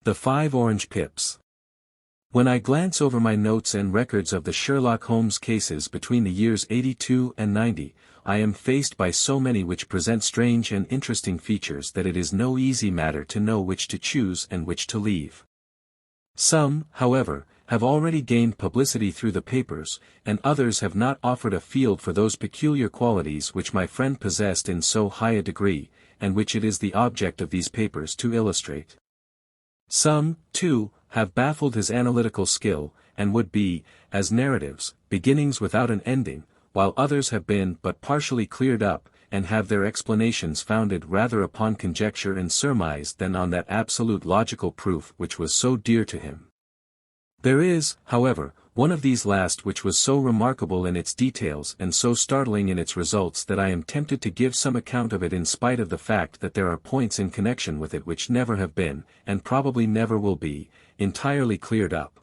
The 5 Orange Pips. When I glance over my notes and records of the Sherlock Holmes cases between the years 82 and 90, I am faced by so many which present strange and interesting features that it is no easy matter to know which to choose and which to leave. Some, however, have already gained publicity through the papers, and others have not offered a field for those peculiar qualities which my friend possessed in so high a degree, and which it is the object of these papers to illustrate. Some, too, have baffled his analytical skill, and would be, as narratives, beginnings without an ending, while others have been but partially cleared up, and have their explanations founded rather upon conjecture and surmise than on that absolute logical proof which was so dear to him. There is, however, one of these last which was so remarkable in its details and so startling in its results that I am tempted to give some account of it in spite of the fact that there are points in connection with it which never have been, and probably never will be, entirely cleared up.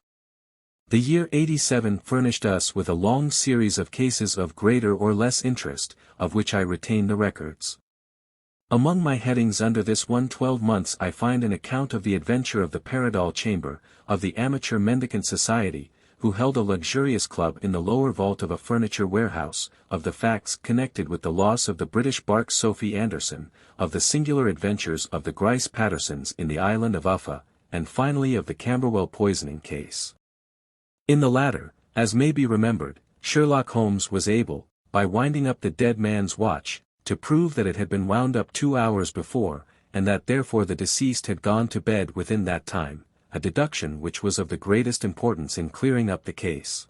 The year 87 furnished us with a long series of cases of greater or less interest, of which I retain the records. Among my headings under this one 12 months I find an account of the adventure of the Paradol Chamber, of the Amateur Mendicant Society, who held a luxurious club in the lower vault of a furniture warehouse, of the facts connected with the loss of the British bark Sophie Anderson, of the singular adventures of the Grice Pattersons in the island of Uffa, and finally of the Camberwell poisoning case. In the latter, as may be remembered, Sherlock Holmes was able, by winding up the dead man's watch, to prove that it had been wound up 2 hours before, and that therefore the deceased had gone to bed within that time, a deduction which was of the greatest importance in clearing up the case.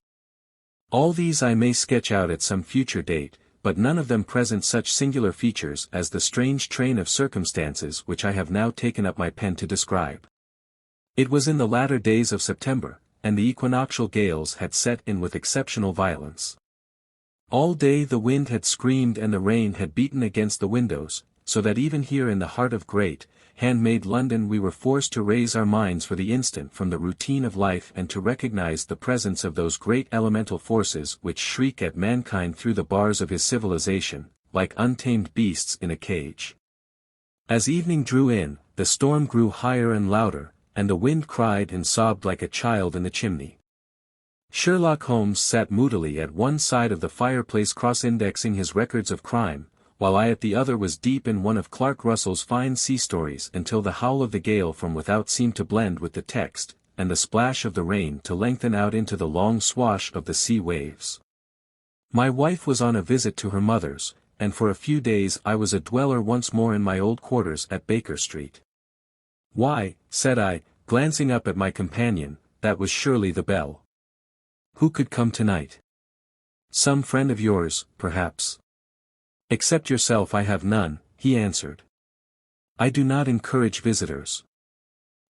All these I may sketch out at some future date, but none of them present such singular features as the strange train of circumstances which I have now taken up my pen to describe. It was in the latter days of September, and the equinoctial gales had set in with exceptional violence. All day the wind had screamed and the rain had beaten against the windows, so that even here in the heart of great, handmade London we were forced to raise our minds for the instant from the routine of life and to recognize the presence of those great elemental forces which shriek at mankind through the bars of his civilization, like untamed beasts in a cage. As evening drew in, the storm grew higher and louder, and the wind cried and sobbed like a child in the chimney. Sherlock Holmes sat moodily at one side of the fireplace cross-indexing his records of crime, while I at the other was deep in one of Clark Russell's fine sea stories until the howl of the gale from without seemed to blend with the text, and the splash of the rain to lengthen out into the long swash of the sea waves. My wife was on a visit to her mother's, and for a few days I was a dweller once more in my old quarters at Baker Street. "Why," said I, glancing up at my companion, "that was surely the bell. Who could come tonight? Some friend of yours, perhaps?" "Except yourself I have none," he answered. "I do not encourage visitors."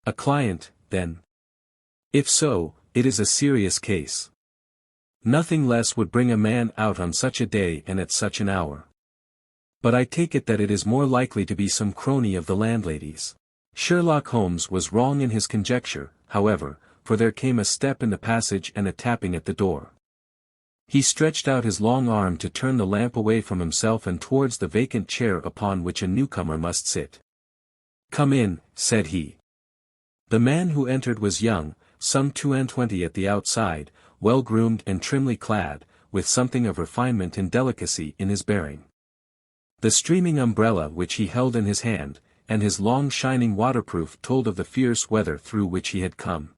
"A client, then?" "If so, it is a serious case. Nothing less would bring a man out on such a day and at such an hour. But I take it that it is more likely to be some crony of the landlady's." Sherlock Holmes was wrong in his conjecture, however, for there came a step in the passage and a tapping at the door. He stretched out his long arm to turn the lamp away from himself and towards the vacant chair upon which a newcomer must sit. "Come in," said he. The man who entered was young, some 22 at the outside, well-groomed and trimly clad, with something of refinement and delicacy in his bearing. The streaming umbrella which he held in his hand, and his long shining waterproof told of the fierce weather through which he had come.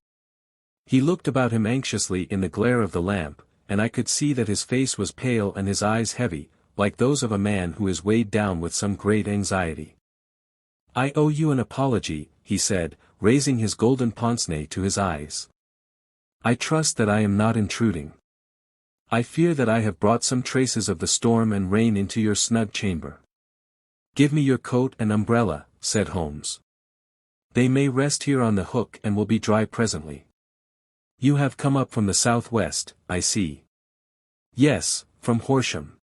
He looked about him anxiously in the glare of the lamp, and I could see that his face was pale and his eyes heavy, like those of a man who is weighed down with some great anxiety. "I owe you an apology," he said, raising his golden pince-nez to his eyes. "I trust that I am not intruding. I fear that I have brought some traces of the storm and rain into your snug chamber." "Give me your coat and umbrella," said Holmes. "They may rest here on the hook and will be dry presently. You have come up from the southwest, I see." "Yes, from Horsham.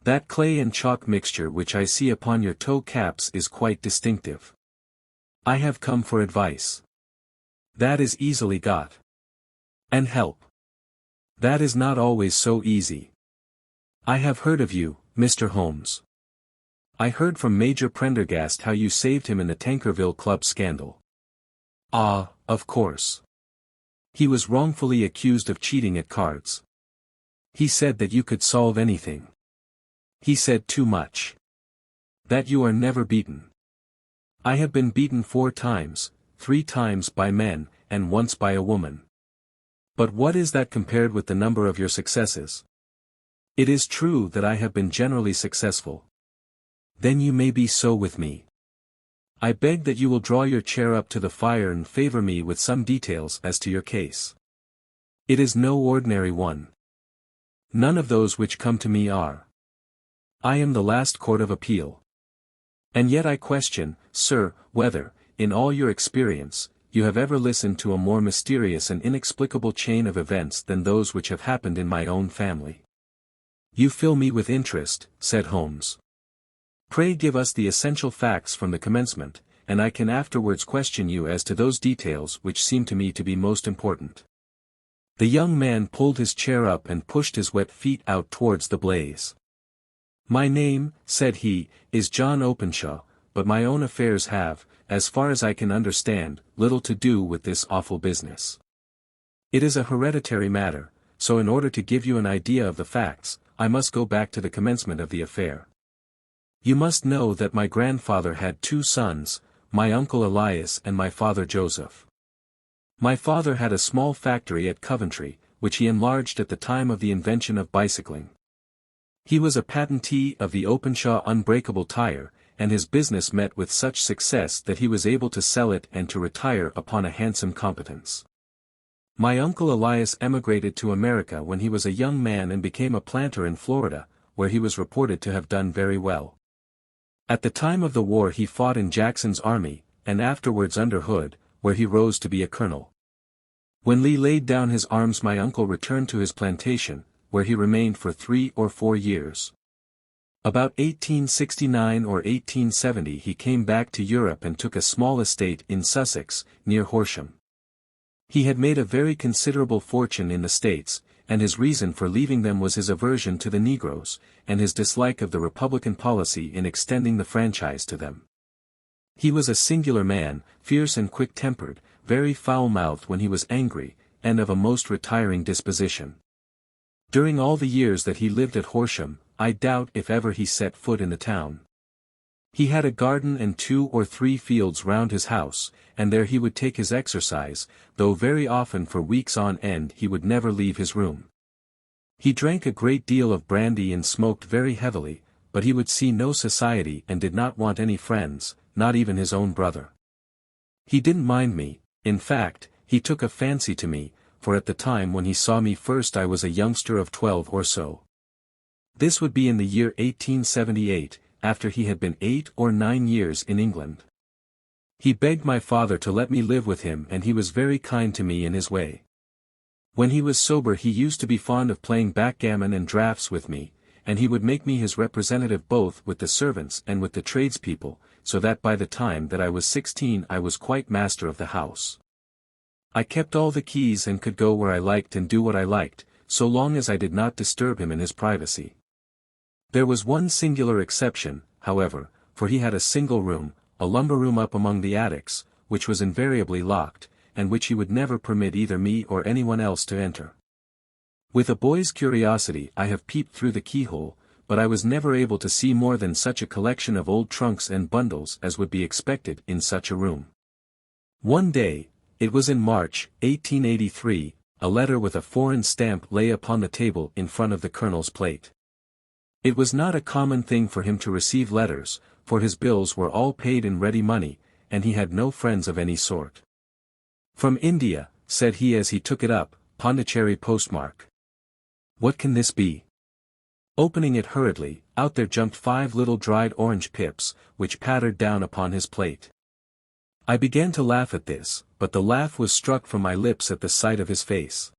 That clay and chalk mixture which I see upon your toe caps is quite distinctive. I have come for advice." "That is easily got." "And help." "That is not always so easy." "I have heard of you, Mr. Holmes. I heard from Major Prendergast how you saved him in the Tankerville Club scandal. Ah, of course. He was wrongfully accused of cheating at cards. He said that you could solve anything. He said too much. That you are never beaten. I have been beaten 4 times, 3 times by men, and once by a woman. But what is that compared with the number of your successes? It is true that I have been generally successful. Then you may be so with me. I beg that you will draw your chair up to the fire and favor me with some details as to your case. It is no ordinary one. None of those which come to me are. I am the last court of appeal. And yet I question, sir, whether, in all your experience, you have ever listened to a more mysterious and inexplicable chain of events than those which have happened in my own family. You fill me with interest, said Holmes. Pray give us the essential facts from the commencement, and I can afterwards question you as to those details which seem to me to be most important. The young man pulled his chair up and pushed his wet feet out towards the blaze. My name, said he, is John Openshaw, but my own affairs have, as far as I can understand, little to do with this awful business. It is a hereditary matter, so in order to give you an idea of the facts, I must go back to the commencement of the affair. You must know that my grandfather had 2 sons, my uncle Elias and my father Joseph. My father had a small factory at Coventry, which he enlarged at the time of the invention of bicycling. He was a patentee of the Openshaw unbreakable tire, and his business met with such success that he was able to sell it and to retire upon a handsome competence. My uncle Elias emigrated to America when he was a young man and became a planter in Florida, where he was reported to have done very well. At the time of the war he fought in Jackson's army, and afterwards under Hood, where he rose to be a colonel. When Lee laid down his arms my uncle returned to his plantation, where he remained for 3 or 4 years. About 1869 or 1870 he came back to Europe and took a small estate in Sussex, near Horsham. He had made a very considerable fortune in the States, and his reason for leaving them was his aversion to the Negroes, and his dislike of the Republican policy in extending the franchise to them. He was a singular man, fierce and quick-tempered, very foul-mouthed when he was angry, and of a most retiring disposition. During all the years that he lived at Horsham, I doubt if ever he set foot in the town. He had a garden and 2 or 3 fields round his house, and there he would take his exercise, though very often for weeks on end he would never leave his room. He drank a great deal of brandy and smoked very heavily, but he would see no society and did not want any friends, not even his own brother. He didn't mind me, in fact, he took a fancy to me, for at the time when he saw me first I was a youngster of 12 or so. This would be in the year 1878, after he had been 8 or 9 years in England. He begged my father to let me live with him and he was very kind to me in his way. When he was sober he used to be fond of playing backgammon and draughts with me, and he would make me his representative both with the servants and with the tradespeople, so that by the time that I was 16 I was quite master of the house. I kept all the keys and could go where I liked and do what I liked, so long as I did not disturb him in his privacy. There was one singular exception, however, for he had a single room, a lumber room up among the attics, which was invariably locked, and which he would never permit either me or anyone else to enter. With a boy's curiosity I have peeped through the keyhole, but I was never able to see more than such a collection of old trunks and bundles as would be expected in such a room. One day, it was in March, 1883, a letter with a foreign stamp lay upon the table in front of the colonel's plate. It was not a common thing for him to receive letters, for his bills were all paid in ready money, and he had no friends of any sort. From India, said he as he took it up, Pondicherry postmark. What can this be? Opening it hurriedly, out there jumped 5 little dried orange pips, which pattered down upon his plate. I began to laugh at this, but the laugh was struck from my lips at the sight of his face.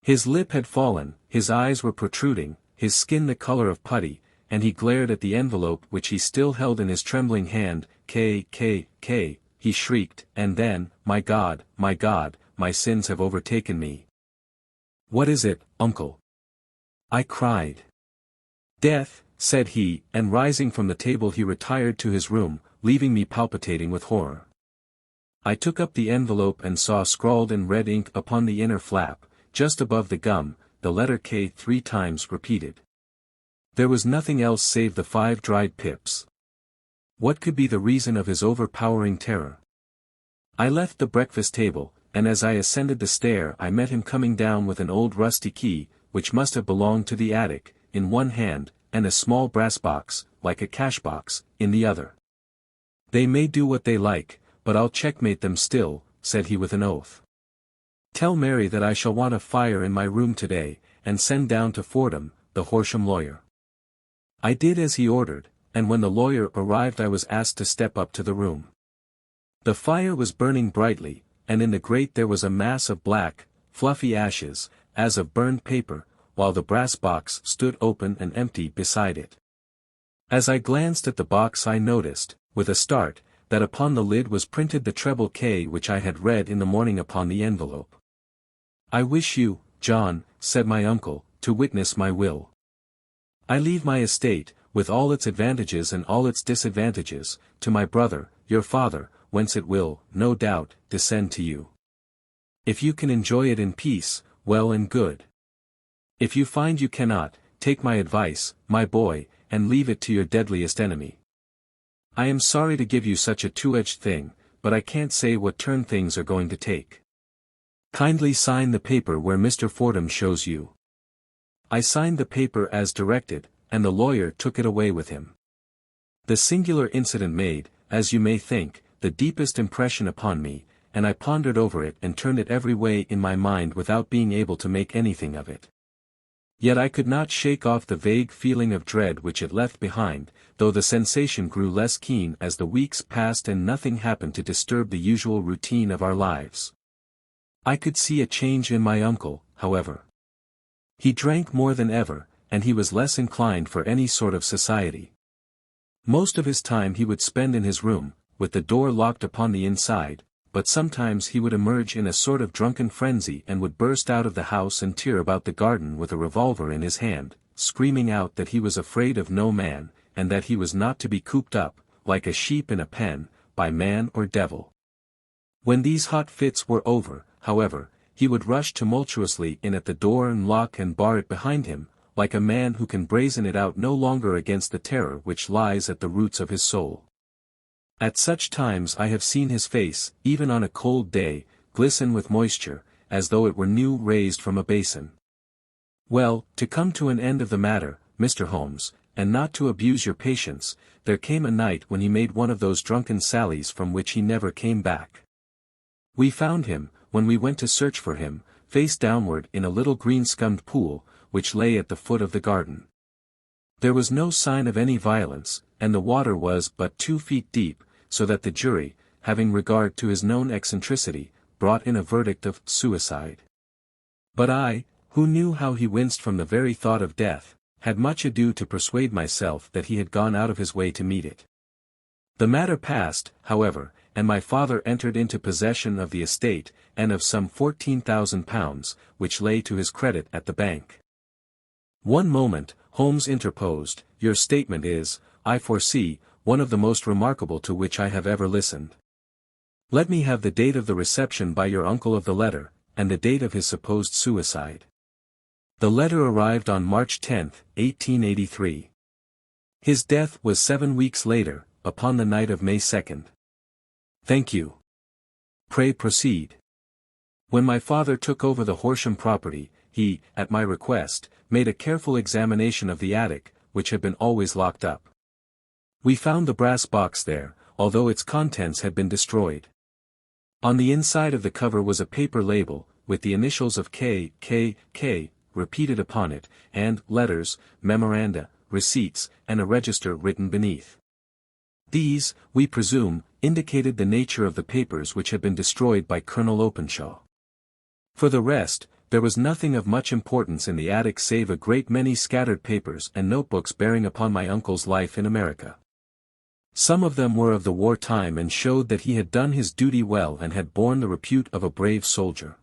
His lip had fallen, his eyes were protruding, his skin the color of putty, and he glared at the envelope which he still held in his trembling hand. K, he shrieked, and then, my God, my sins have overtaken me. What is it, uncle? I cried. Death, said he, and rising from the table he retired to his room, leaving me palpitating with horror. I took up the envelope and saw scrawled in red ink upon the inner flap, just above the gum, the letter K 3 times repeated. There was nothing else save the 5 dried pips. What could be the reason of his overpowering terror? I left the breakfast table, and as I ascended the stair I met him coming down with an old rusty key, which must have belonged to the attic, in one hand, and a small brass box, like a cash box, in the other. "They may do what they like, but I'll checkmate them still," said he with an oath. "Tell Mary that I shall want a fire in my room today, and send down to Fordham, the Horsham lawyer." I did as he ordered, and when the lawyer arrived I was asked to step up to the room. The fire was burning brightly, and in the grate there was a mass of black, fluffy ashes, as of burned paper, while the brass box stood open and empty beside it. As I glanced at the box I noticed, with a start, that upon the lid was printed the treble K which I had read in the morning upon the envelope. "I wish you, John," said my uncle, "to witness my will. I leave my estate, with all its advantages and all its disadvantages, to my brother, your father, whence it will, no doubt, descend to you. If you can enjoy it in peace, well and good. If you find you cannot, take my advice, my boy, and leave it to your deadliest enemy. I am sorry to give you such a two-edged thing, but I can't say what turn things are going to take. Kindly sign the paper where Mr. Fordham shows you." I signed the paper as directed, and the lawyer took it away with him. The singular incident made, as you may think, the deepest impression upon me, and I pondered over it and turned it every way in my mind without being able to make anything of it. Yet I could not shake off the vague feeling of dread which it left behind, though the sensation grew less keen as the weeks passed and nothing happened to disturb the usual routine of our lives. I could see a change in my uncle, however. He drank more than ever, and he was less inclined for any sort of society. Most of his time he would spend in his room, with the door locked upon the inside, but sometimes he would emerge in a sort of drunken frenzy and would burst out of the house and tear about the garden with a revolver in his hand, screaming out that he was afraid of no man, and that he was not to be cooped up, like a sheep in a pen, by man or devil. When these hot fits were over, however, he would rush tumultuously in at the door and lock and bar it behind him, like a man who can brazen it out no longer against the terror which lies at the roots of his soul. At such times I have seen his face, even on a cold day, glisten with moisture, as though it were new raised from a basin. Well, to come to an end of the matter, Mr. Holmes, and not to abuse your patience, there came a night when he made one of those drunken sallies from which he never came back. We found him, when we went to search for him, face downward in a little green-scummed pool, which lay at the foot of the garden. There was no sign of any violence, and the water was but 2 feet deep, so that the jury, having regard to his known eccentricity, brought in a verdict of suicide. But I, who knew how he winced from the very thought of death, had much ado to persuade myself that he had gone out of his way to meet it. The matter passed, however, and my father entered into possession of the estate, and of some £14,000, which lay to his credit at the bank. "One moment," Holmes interposed, "your statement is, I foresee, one of the most remarkable to which I have ever listened. Let me have the date of the reception by your uncle of the letter, and the date of his supposed suicide." The letter arrived on March 10, 1883. His death was 7 weeks later, upon the night of May 2. "Thank you. Pray proceed." "When my father took over the Horsham property, he, at my request, made a careful examination of the attic, which had been always locked up. We found the brass box there, although its contents had been destroyed. On the inside of the cover was a paper label, with the initials of K. repeated upon it, and letters, memoranda, receipts, and a register written beneath. These, we presume, indicated the nature of the papers which had been destroyed by Colonel Openshaw. For the rest, there was nothing of much importance in the attic save a great many scattered papers and notebooks bearing upon my uncle's life in America. Some of them were of the war time and showed that he had done his duty well and had borne the repute of a brave soldier.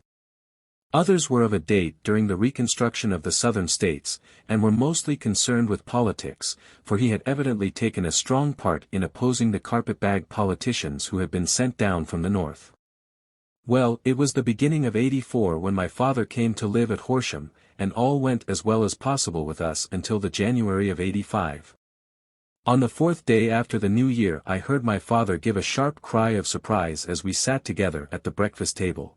Others were of a date during the reconstruction of the southern states, and were mostly concerned with politics, for he had evidently taken a strong part in opposing the carpetbag politicians who had been sent down from the north. Well, it was the beginning of '84 when my father came to live at Horsham, and all went as well as possible with us until the January of '85. On the fourth day after the new year I heard my father give a sharp cry of surprise as we sat together at the breakfast table.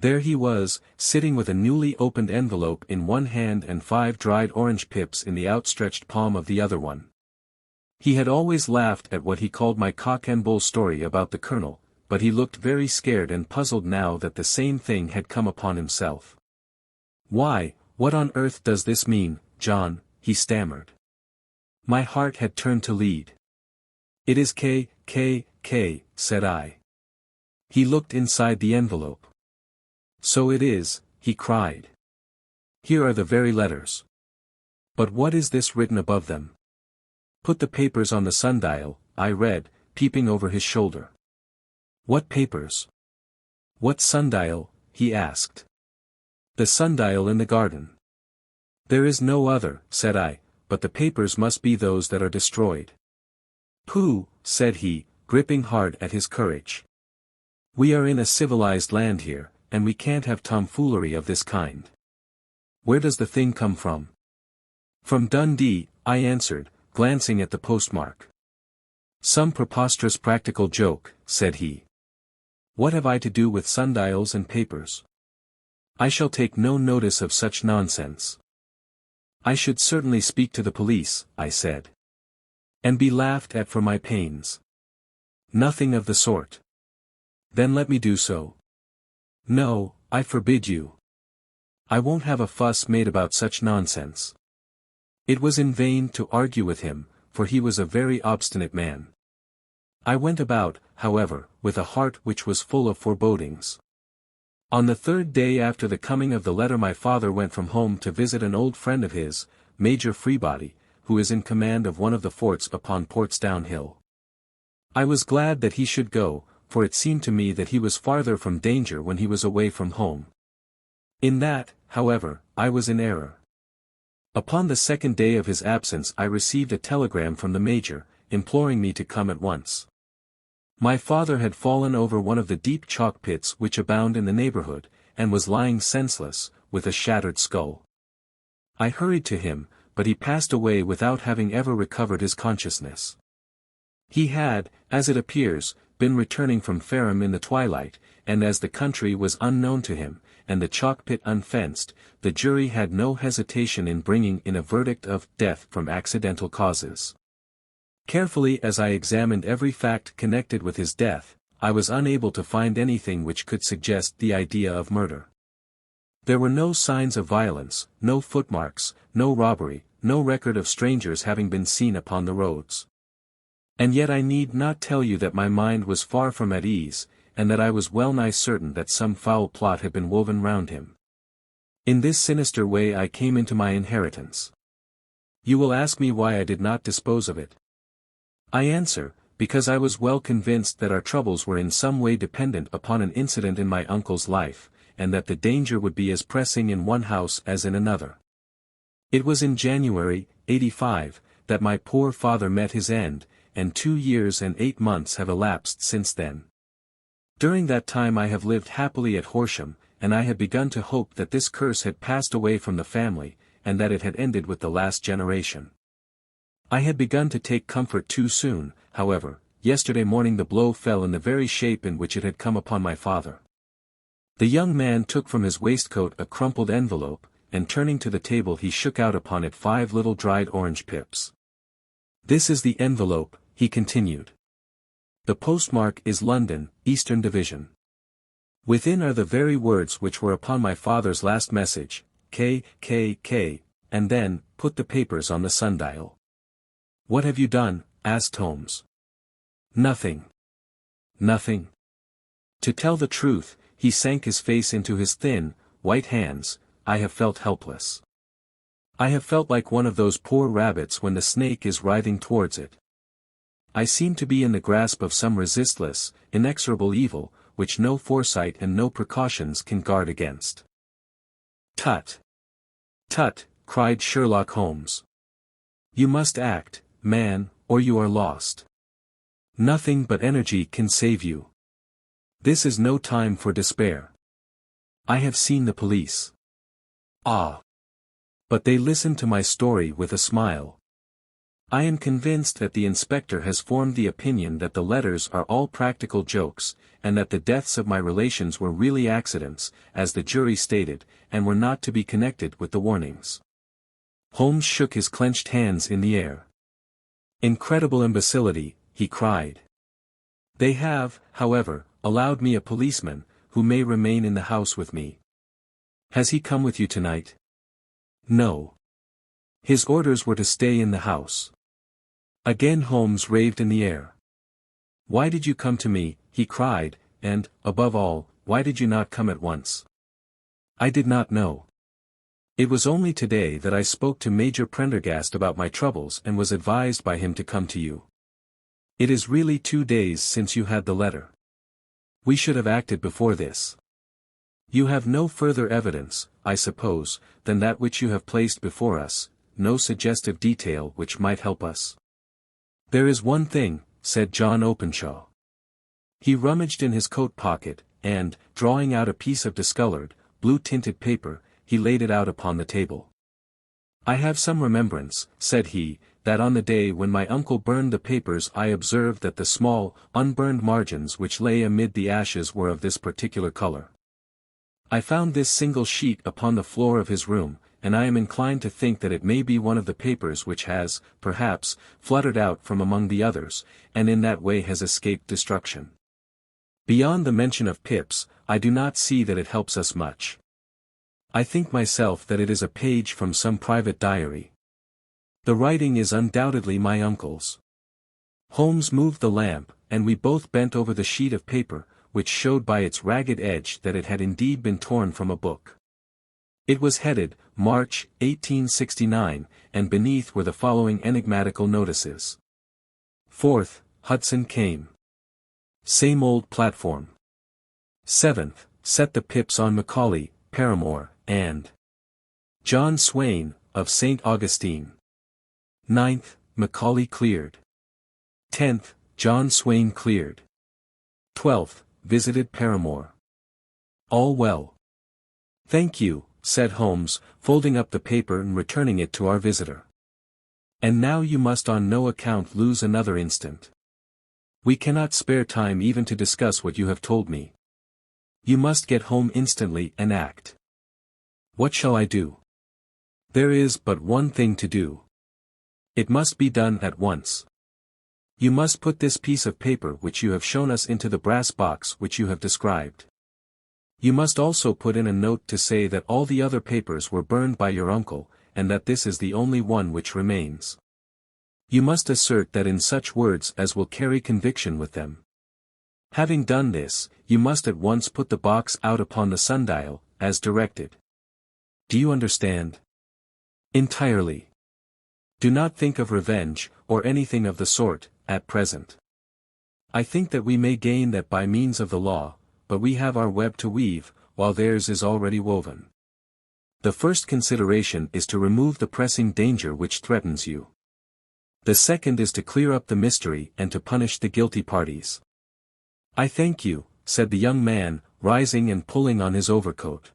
There he was, sitting with a newly opened envelope in one hand and 5 dried orange pips in the outstretched palm of the other one. He had always laughed at what he called my cock and bull story about the colonel, but he looked very scared and puzzled now that the same thing had come upon himself. "Why, what on earth does this mean, John?" he stammered. My heart had turned to lead. "It is K, said I. He looked inside the envelope. "So it is," he cried. "Here are the very letters. But what is this written above them?" "Put the papers on the sundial," I read, peeping over his shoulder. "What papers?" "What sundial?" he asked. "The sundial in the garden." "There is no other," said I, "but the papers must be those that are destroyed." "Pooh," said he, gripping hard at his courage. "We are in a civilized land here, and we can't have tomfoolery of this kind. Where does the thing come from?" "From Dundee," I answered, glancing at the postmark. "Some preposterous practical joke," said he. "What have I to do with sundials and papers? I shall take no notice of such nonsense." "I should certainly speak to the police," I said. "And be laughed at for my pains." "Nothing of the sort." "Then let me do so." "No, I forbid you. I won't have a fuss made about such nonsense." It was in vain to argue with him, for he was a very obstinate man. I went about, however, with a heart which was full of forebodings. On the third day after the coming of the letter my father went from home to visit an old friend of his, Major Freebody, who is in command of one of the forts upon Portsdown Hill. I was glad that he should go, for it seemed to me that he was farther from danger when he was away from home. In that, however, I was in error. Upon the second day of his absence I received a telegram from the Major, imploring me to come at once. My father had fallen over one of the deep chalk pits which abound in the neighborhood, and was lying senseless, with a shattered skull. I hurried to him, but he passed away without having ever recovered his consciousness. He had, as it appears, been returning from Fareham in the twilight, and as the country was unknown to him, and the chalk pit unfenced, the jury had no hesitation in bringing in a verdict of death from accidental causes. Carefully as I examined every fact connected with his death, I was unable to find anything which could suggest the idea of murder. There were no signs of violence, no footmarks, no robbery, no record of strangers having been seen upon the roads. And yet I need not tell you that my mind was far from at ease, and that I was well nigh certain that some foul plot had been woven round him. In this sinister way I came into my inheritance. You will ask me why I did not dispose of it. I answer, because I was well convinced that our troubles were in some way dependent upon an incident in my uncle's life, and that the danger would be as pressing in one house as in another. It was in January, '85, that my poor father met his end, and 2 years and 8 months have elapsed since then. During that time I have lived happily at Horsham, and I had begun to hope that this curse had passed away from the family, and that it had ended with the last generation. I had begun to take comfort too soon, however. Yesterday morning the blow fell in the very shape in which it had come upon my father. The young man took from his waistcoat a crumpled envelope, and turning to the table he shook out upon it 5 little dried orange pips. "This is the envelope," he continued. "The postmark is London, Eastern Division. Within are the very words which were upon my father's last message, K, and then, put the papers on the sundial." "What have you done?" asked Holmes. "Nothing. Nothing." To tell the truth, he sank his face into his thin, white hands. I have felt helpless. I have felt like one of those poor rabbits when the snake is writhing towards it. I seem to be in the grasp of some resistless, inexorable evil, which no foresight and no precautions can guard against. Tut! Tut! Cried Sherlock Holmes. You must act, man, or you are lost. Nothing but energy can save you. This is no time for despair. I have seen the police. Ah! But they listened to my story with a smile. I am convinced that the inspector has formed the opinion that the letters are all practical jokes, and that the deaths of my relations were really accidents, as the jury stated, and were not to be connected with the warnings. Holmes shook his clenched hands in the air. Incredible imbecility, he cried. They have, however, allowed me a policeman, who may remain in the house with me. Has he come with you tonight? No. His orders were to stay in the house. Again Holmes raved in the air. Why did you come to me, he cried, and, above all, why did you not come at once? I did not know. It was only today that I spoke to Major Prendergast about my troubles and was advised by him to come to you. It is really 2 days since you had the letter. We should have acted before this. You have no further evidence, I suppose, than that which you have placed before us, no suggestive detail which might help us. There is one thing, said John Openshaw. He rummaged in his coat pocket, and, drawing out a piece of discolored, blue-tinted paper, he laid it out upon the table. I have some remembrance, said he, that on the day when my uncle burned the papers I observed that the small, unburned margins which lay amid the ashes were of this particular color. I found this single sheet upon the floor of his room, and I am inclined to think that it may be one of the papers which has, perhaps, fluttered out from among the others, and in that way has escaped destruction. Beyond the mention of Pips, I do not see that it helps us much. I think myself that it is a page from some private diary. The writing is undoubtedly my uncle's. Holmes moved the lamp, and we both bent over the sheet of paper, which showed by its ragged edge that it had indeed been torn from a book. It was headed, March, 1869, and beneath were the following enigmatical notices. 4th, Hudson came. Same old platform. 7th, set the Pips on Macaulay, Paramore, and John Swain, of St. Augustine. 9th, Macaulay cleared. 10th, John Swain cleared. 12th, visited Paramore. All well. Thank you, said Holmes, folding up the paper and returning it to our visitor. And now you must on no account lose another instant. We cannot spare time even to discuss what you have told me. You must get home instantly and act. What shall I do? There is but one thing to do. It must be done at once. You must put this piece of paper which you have shown us into the brass box which you have described. You must also put in a note to say that all the other papers were burned by your uncle, and that this is the only one which remains. You must assert that in such words as will carry conviction with them. Having done this, you must at once put the box out upon the sundial, as directed. Do you understand? Entirely. Do not think of revenge, or anything of the sort, at present. I think that we may gain that by means of the law, but we have our web to weave, while theirs is already woven. The first consideration is to remove the pressing danger which threatens you. The second is to clear up the mystery and to punish the guilty parties. I thank you, said the young man, rising and pulling on his overcoat.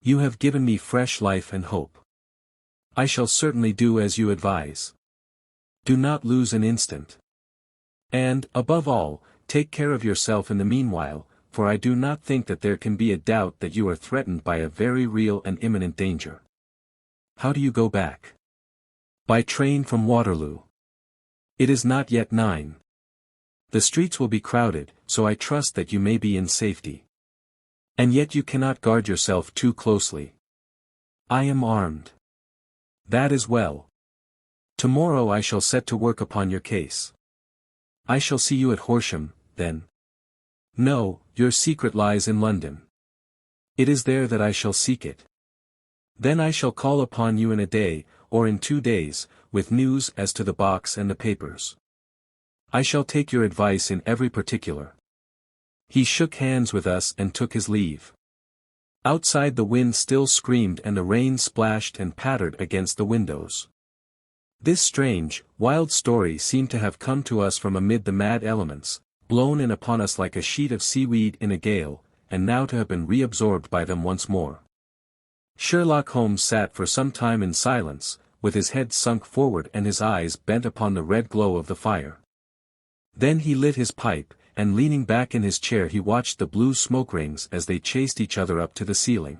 You have given me fresh life and hope. I shall certainly do as you advise. Do not lose an instant. And, above all, take care of yourself in the meanwhile, for I do not think that there can be a doubt that you are threatened by a very real and imminent danger. How do you go back? By train from Waterloo. It is not yet 9. The streets will be crowded, so I trust that you may be in safety. And yet you cannot guard yourself too closely. I am armed. That is well. Tomorrow I shall set to work upon your case. I shall see you at Horsham, then. No, your secret lies in London. It is there that I shall seek it. Then I shall call upon you in a day, or in 2 days, with news as to the box and the papers. I shall take your advice in every particular. He shook hands with us and took his leave. Outside the wind still screamed and the rain splashed and pattered against the windows. This strange, wild story seemed to have come to us from amid the mad elements, blown in upon us like a sheet of seaweed in a gale, and now to have been reabsorbed by them once more. Sherlock Holmes sat for some time in silence, with his head sunk forward and his eyes bent upon the red glow of the fire. Then he lit his pipe, and leaning back in his chair he watched the blue smoke rings as they chased each other up to the ceiling.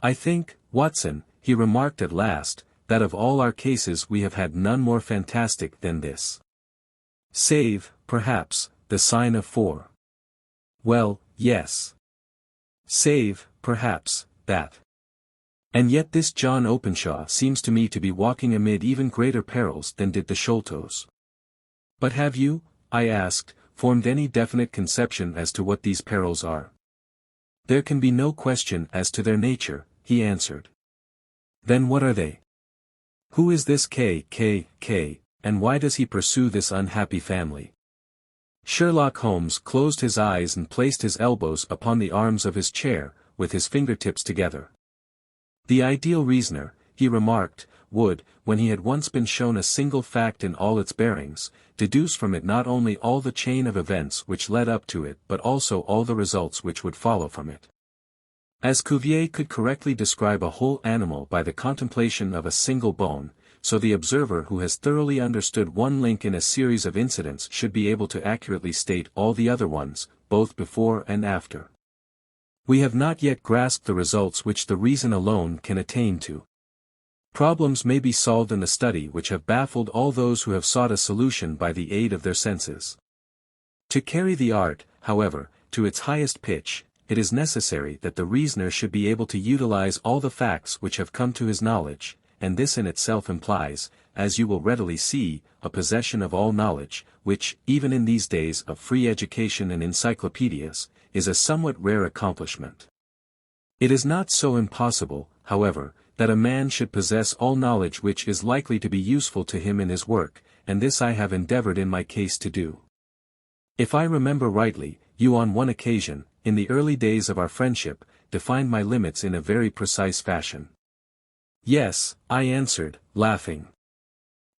"I think, Watson," he remarked at last, "that of all our cases we have had none more fantastic than this. Save, perhaps, the sign of 4. Well, yes. Save, perhaps, that. And yet this John Openshaw seems to me to be walking amid even greater perils than did the Sholtos. But have you," I asked, "formed any definite conception as to what these perils are?" "There can be no question as to their nature," he answered. "Then what are they? Who is this K, and why does he pursue this unhappy family?" Sherlock Holmes closed his eyes and placed his elbows upon the arms of his chair, with his fingertips together. "The ideal reasoner," he remarked, "would, when he had once been shown a single fact in all its bearings, deduce from it not only all the chain of events which led up to it but also all the results which would follow from it. As Cuvier could correctly describe a whole animal by the contemplation of a single bone, so the observer who has thoroughly understood one link in a series of incidents should be able to accurately state all the other ones, both before and after. We have not yet grasped the results which the reason alone can attain to. Problems may be solved in the study which have baffled all those who have sought a solution by the aid of their senses. To carry the art, however, to its highest pitch, it is necessary that the reasoner should be able to utilize all the facts which have come to his knowledge, and this in itself implies, as you will readily see, a possession of all knowledge, which, even in these days of free education and encyclopedias, is a somewhat rare accomplishment. It is not so impossible, however, that a man should possess all knowledge which is likely to be useful to him in his work, and this I have endeavored in my case to do. If I remember rightly, you on one occasion, in the early days of our friendship, defined my limits in a very precise fashion. Yes, I answered, laughing.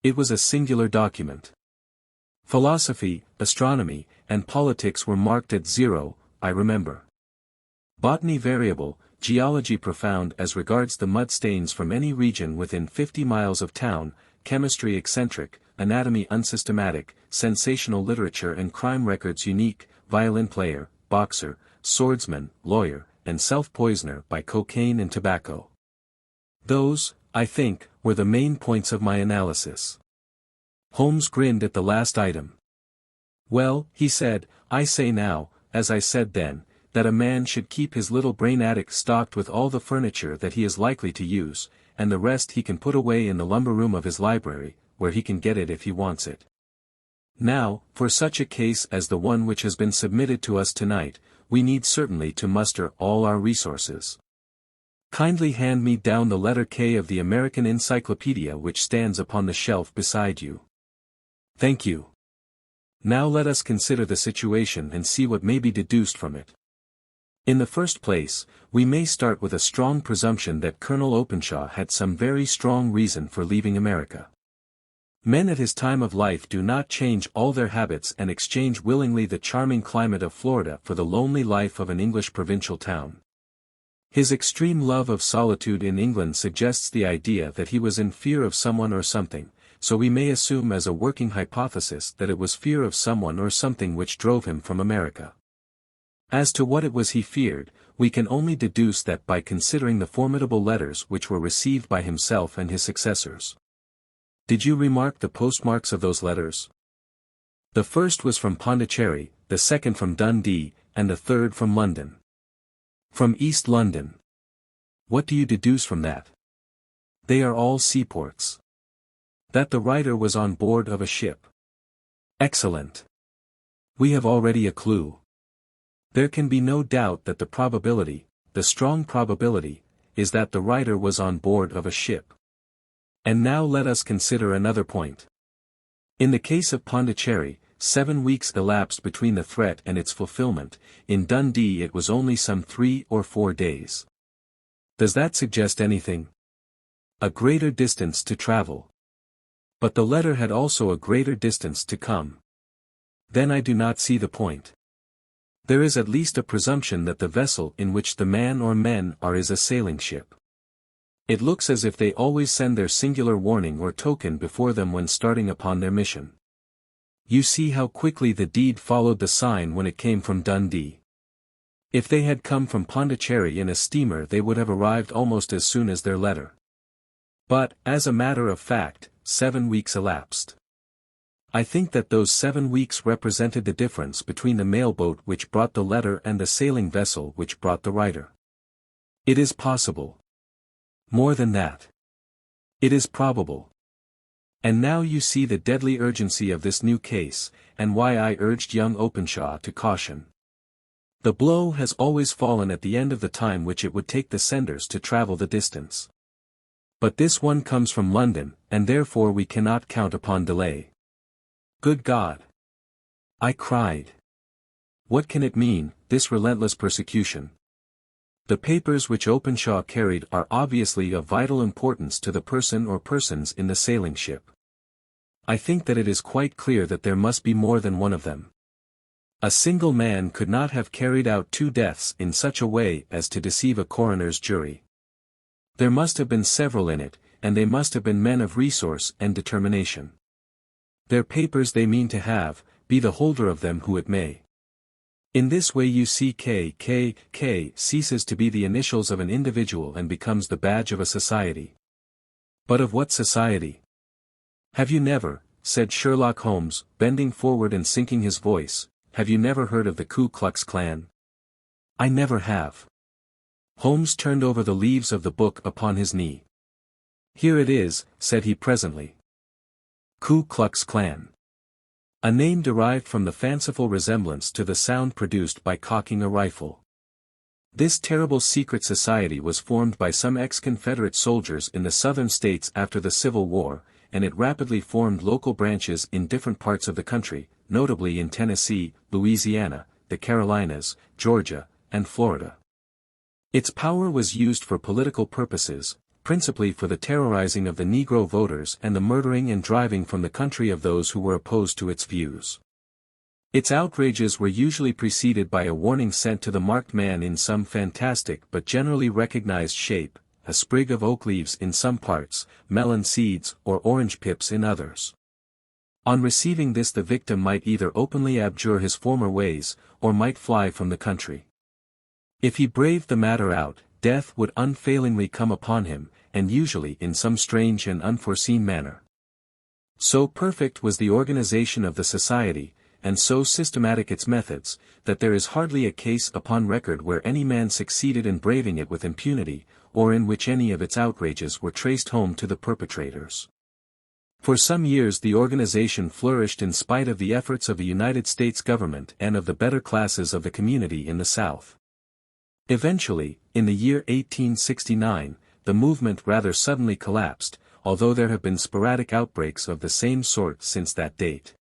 It was a singular document. Philosophy, astronomy, and politics were marked at 0, I remember. Botany variable, geology profound as regards the mud stains from any region within 50 miles of town, chemistry eccentric, anatomy unsystematic, sensational literature and crime records unique, violin player, boxer, swordsman, lawyer, and self-poisoner by cocaine and tobacco. Those, I think, were the main points of my analysis. Holmes grinned at the last item. "Well," he said, "I say now, as I said then, that a man should keep his little brain attic stocked with all the furniture that he is likely to use, and the rest he can put away in the lumber room of his library, where he can get it if he wants it. Now, for such a case as the one which has been submitted to us tonight, we need certainly to muster all our resources. Kindly hand me down the letter K of the American Encyclopedia which stands upon the shelf beside you. Thank you. Now let us consider the situation and see what may be deduced from it. In the first place, we may start with a strong presumption that Colonel Openshaw had some very strong reason for leaving America. Men at his time of life do not change all their habits and exchange willingly the charming climate of Florida for the lonely life of an English provincial town. His extreme love of solitude in England suggests the idea that he was in fear of someone or something, so we may assume as a working hypothesis that it was fear of someone or something which drove him from America. As to what it was he feared, we can only deduce that by considering the formidable letters which were received by himself and his successors. Did you remark the postmarks of those letters? The first was from Pondicherry, the second from Dundee, and the third from London. From East London. What do you deduce from that? They are all seaports. That the writer was on board of a ship. Excellent. We have already a clue. There can be no doubt that the probability, the strong probability, is that the writer was on board of a ship. And now let us consider another point. In the case of Pondicherry, 7 weeks elapsed between the threat and its fulfillment. In Dundee it was only some 3 or 4 days. Does that suggest anything? A greater distance to travel. But the letter had also a greater distance to come. Then I do not see the point. There is at least a presumption that the vessel in which the man or men are is a sailing ship. It looks as if they always send their singular warning or token before them when starting upon their mission. You see how quickly the deed followed the sign when it came from Dundee. If they had come from Pondicherry in a steamer they would have arrived almost as soon as their letter. But, as a matter of fact, 7 weeks elapsed. I think that those 7 weeks represented the difference between the mailboat which brought the letter and the sailing vessel which brought the writer. It is possible. More than that. It is probable. And now you see the deadly urgency of this new case, and why I urged young Openshaw to caution. The blow has always fallen at the end of the time which it would take the senders to travel the distance. But this one comes from London, and therefore we cannot count upon delay. Good God! I cried. What can it mean, this relentless persecution? The papers which Openshaw carried are obviously of vital importance to the person or persons in the sailing ship. I think that it is quite clear that there must be more than one of them. A single man could not have carried out 2 deaths in such a way as to deceive a coroner's jury. There must have been several in it, and they must have been men of resource and determination. Their papers they mean to have, be the holder of them who it may. In this way you see K ceases to be the initials of an individual and becomes the badge of a society. But of what society? Have you never, said Sherlock Holmes, bending forward and sinking his voice, have you never heard of the Ku Klux Klan? I never have. Holmes turned over the leaves of the book upon his knee. Here it is, said he presently. Ku Klux Klan. A name derived from the fanciful resemblance to the sound produced by cocking a rifle. This terrible secret society was formed by some ex-Confederate soldiers in the southern states after the Civil War, and it rapidly formed local branches in different parts of the country, notably in Tennessee, Louisiana, the Carolinas, Georgia, and Florida. Its power was used for political purposes, principally for the terrorizing of the Negro voters and the murdering and driving from the country of those who were opposed to its views. Its outrages were usually preceded by a warning sent to the marked man in some fantastic but generally recognized shape, a sprig of oak leaves in some parts, melon seeds or orange pips in others. On receiving this the victim might either openly abjure his former ways, or might fly from the country. If he braved the matter out, death would unfailingly come upon him, and usually in some strange and unforeseen manner. So perfect was the organization of the society, and so systematic its methods, that there is hardly a case upon record where any man succeeded in braving it with impunity, or in which any of its outrages were traced home to the perpetrators. For some years the organization flourished in spite of the efforts of the United States government and of the better classes of the community in the South. Eventually, in the year 1869, the movement rather suddenly collapsed, although there have been sporadic outbreaks of the same sort since that date.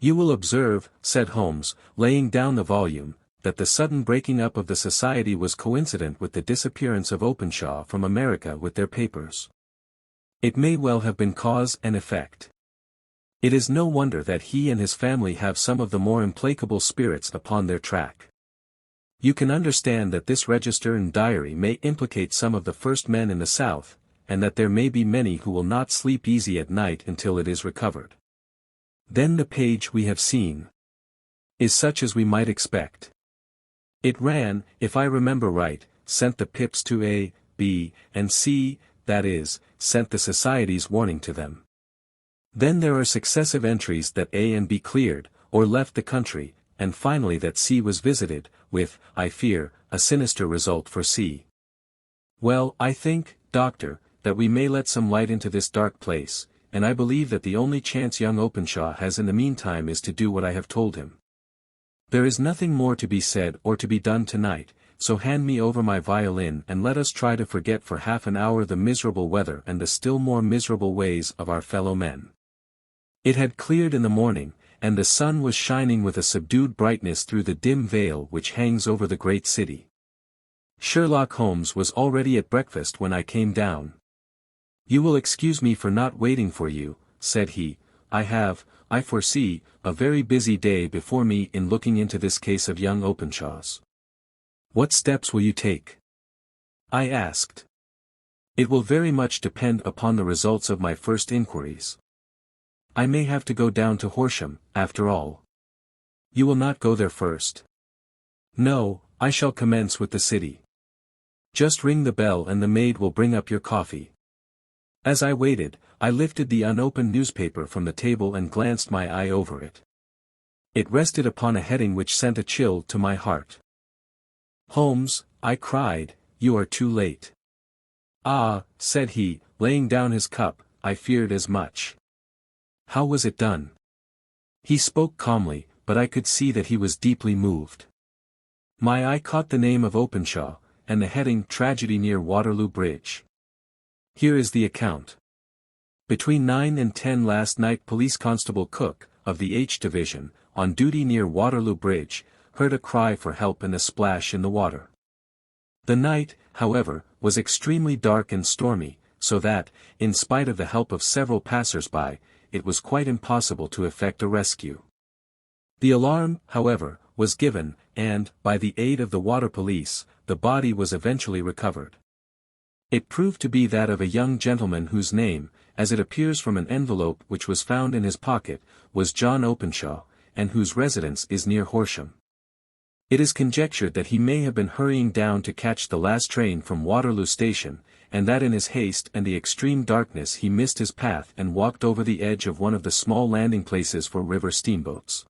You will observe, said Holmes, laying down the volume, that the sudden breaking up of the society was coincident with the disappearance of Openshaw from America with their papers. It may well have been cause and effect. It is no wonder that he and his family have some of the more implacable spirits upon their track. You can understand that this register and diary may implicate some of the first men in the South, and that there may be many who will not sleep easy at night until it is recovered. Then the page we have seen is such as we might expect. It ran, if I remember right, sent the pips to A, B, and C, that is, sent the society's warning to them. Then there are successive entries that A and B cleared, or left the country, and finally that C was visited, with, I fear, a sinister result for C. Well, I think, Doctor, that we may let some light into this dark place, and I believe that the only chance young Openshaw has in the meantime is to do what I have told him. There is nothing more to be said or to be done tonight, so hand me over my violin and let us try to forget for half an hour the miserable weather and the still more miserable ways of our fellow men. It had cleared in the morning, and the sun was shining with a subdued brightness through the dim veil which hangs over the great city. Sherlock Holmes was already at breakfast when I came down. "You will excuse me for not waiting for you," said he. I foresee, a very busy day before me in looking into this case of young Openshaw's." "What steps will you take?" I asked. "It will very much depend upon the results of my first inquiries. I may have to go down to Horsham, after all." "You will not go there first?" "No, I shall commence with the city. Just ring the bell and the maid will bring up your coffee." As I waited, I lifted the unopened newspaper from the table and glanced my eye over it. It rested upon a heading which sent a chill to my heart. "Holmes," I cried, "you are too late." "Ah," said he, laying down his cup, "I feared as much." "How was it done?" He spoke calmly, but I could see that he was deeply moved. My eye caught the name of Openshaw, and the heading "Tragedy near Waterloo Bridge." Here is the account. "Between 9 and 10 last night Police Constable Cook, of the H Division, on duty near Waterloo Bridge, heard a cry for help and a splash in the water. The night, however, was extremely dark and stormy, so that, in spite of the help of several passers-by, it was quite impossible to effect a rescue. The alarm, however, was given, and, by the aid of the water police, the body was eventually recovered. It proved to be that of a young gentleman whose name, as it appears from an envelope which was found in his pocket, was John Openshaw, and whose residence is near Horsham. It is conjectured that he may have been hurrying down to catch the last train from Waterloo Station, and that in his haste and the extreme darkness he missed his path and walked over the edge of one of the small landing places for river steamboats.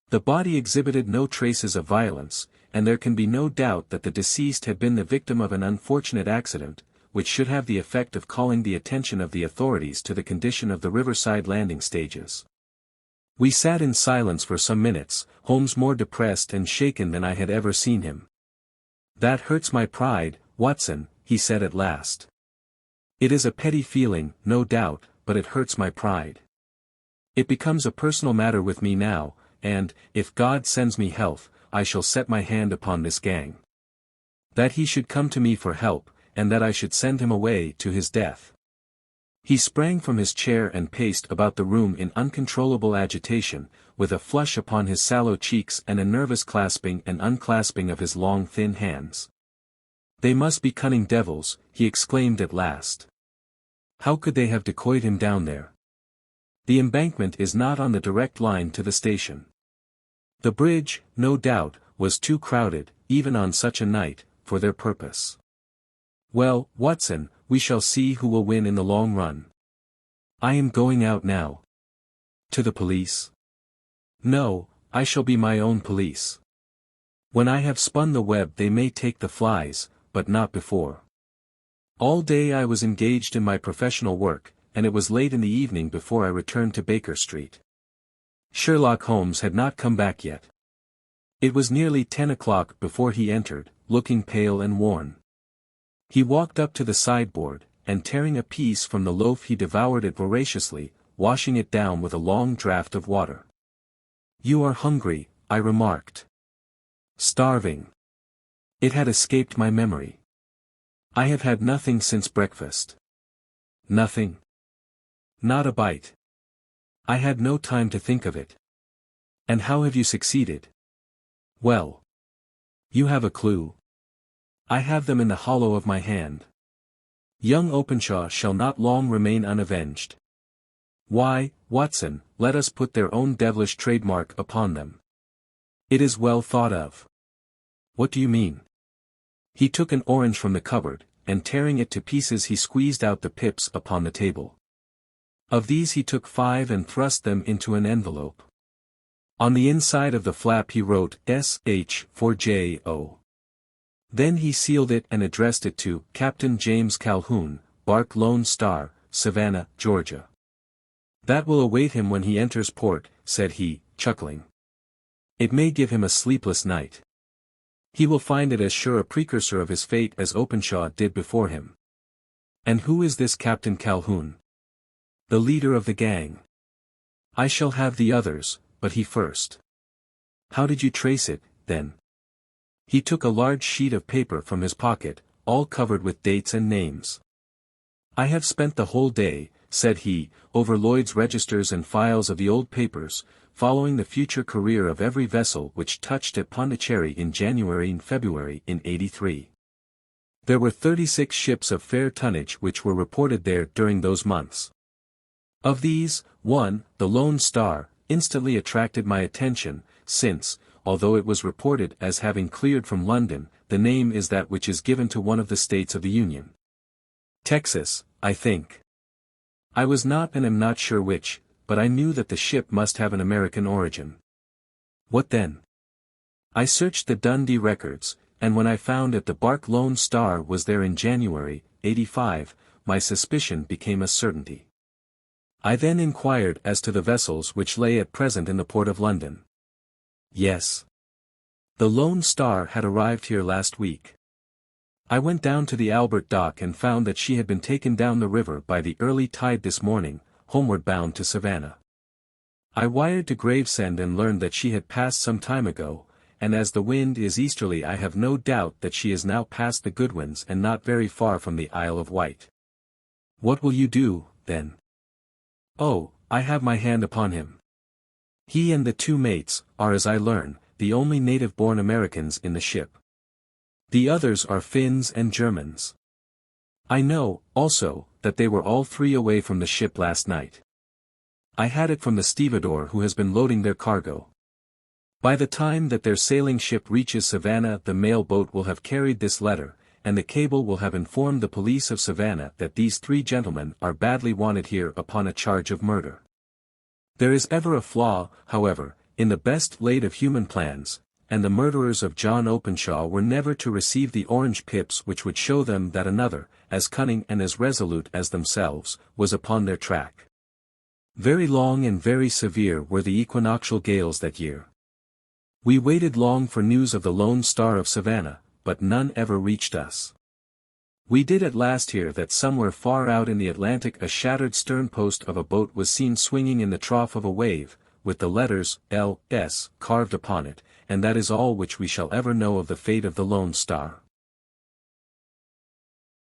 The body exhibited no traces of violence, and there can be no doubt that the deceased had been the victim of an unfortunate accident, which should have the effect of calling the attention of the authorities to the condition of the riverside landing stages. We sat in silence for some minutes, Holmes more depressed and shaken than I had ever seen him. "That hurts my pride, Watson," he said at last. "It is a petty feeling, no doubt, but it hurts my pride. It becomes a personal matter with me now, and, if God sends me health, I shall set my hand upon this gang. That he should come to me for help, and that I should send him away to his death." He sprang from his chair and paced about the room in uncontrollable agitation, with a flush upon his sallow cheeks and a nervous clasping and unclasping of his long thin hands. "They must be cunning devils," he exclaimed at last. "How could they have decoyed him down there? The embankment is not on the direct line to the station. The bridge, no doubt, was too crowded, even on such a night, for their purpose. Well, Watson, we shall see who will win in the long run. I am going out now." "To the police?" "No, I shall be my own police. When I have spun the web they may take the flies, but not before. All day I was engaged in my professional work, and it was late in the evening before I returned to Baker Street." Sherlock Holmes had not come back yet. It was nearly 10 o'clock before he entered, looking pale and worn. He walked up to the sideboard, and tearing a piece from the loaf he devoured it voraciously, washing it down with a long draught of water. "You are hungry," I remarked. "Starving." It had escaped my memory. "I have had nothing since breakfast." "Nothing?" "Not a bite. I had no time to think of it." "And how have you succeeded?" "Well. You have a clue?" "I have them in the hollow of my hand. Young Openshaw shall not long remain unavenged. Why, Watson, let us put their own devilish trademark upon them. It is well thought of." "What do you mean?" He took an orange from the cupboard, and tearing it to pieces he squeezed out the pips upon the table. Of these he took 5 and thrust them into an envelope. On the inside of the flap he wrote S.H. for J.O. Then he sealed it and addressed it to Captain James Calhoun, Bark Lone Star, Savannah, Georgia. "That will await him when he enters port," said he, chuckling. "It may give him a sleepless night. He will find it as sure a precursor of his fate as Openshaw did before him." "And who is this Captain Calhoun?" "The leader of the gang. I shall have the others, but he first. How did you trace it, then? He took a large sheet of paper from his pocket, all covered with dates and names. I have spent the whole day, said he, over Lloyd's registers and files of the old papers, following the future career of every vessel which touched at Pondicherry in January and February in '83. There were 36 ships of fair tonnage which were reported there during those months. Of these, one, the Lone Star, instantly attracted my attention, since, although it was reported as having cleared from London, the name is that which is given to one of the states of the Union. Texas, I think. I was not and am not sure which, but I knew that the ship must have an American origin. What then? I searched the Dundee records, and when I found that the bark Lone Star was there in January, '85, my suspicion became a certainty. I then inquired as to the vessels which lay at present in the port of London. Yes. The Lone Star had arrived here last week. I went down to the Albert Dock and found that she had been taken down the river by the early tide this morning, homeward bound to Savannah. I wired to Gravesend and learned that she had passed some time ago, and as the wind is easterly I have no doubt that she is now past the Goodwins and not very far from the Isle of Wight. What will you do, then? Oh, I have my hand upon him. He and the two mates, are as I learn, the only native-born Americans in the ship. The others are Finns and Germans. I know, also, that they were all three away from the ship last night. I had it from the stevedore who has been loading their cargo. By the time that their sailing ship reaches Savannah the mail boat will have carried this letter, and the cable will have informed the police of Savannah that these three gentlemen are badly wanted here upon a charge of murder. There is ever a flaw, however, in the best laid of human plans, and the murderers of John Openshaw were never to receive the orange pips which would show them that another, as cunning and as resolute as themselves, was upon their track. Very long and very severe were the equinoctial gales that year. We waited long for news of the Lone Star of Savannah, but none ever reached us. We did at last hear that somewhere far out in the Atlantic a shattered sternpost of a boat was seen swinging in the trough of a wave, with the letters L.S. carved upon it, and that is all which we shall ever know of the fate of the Lone Star.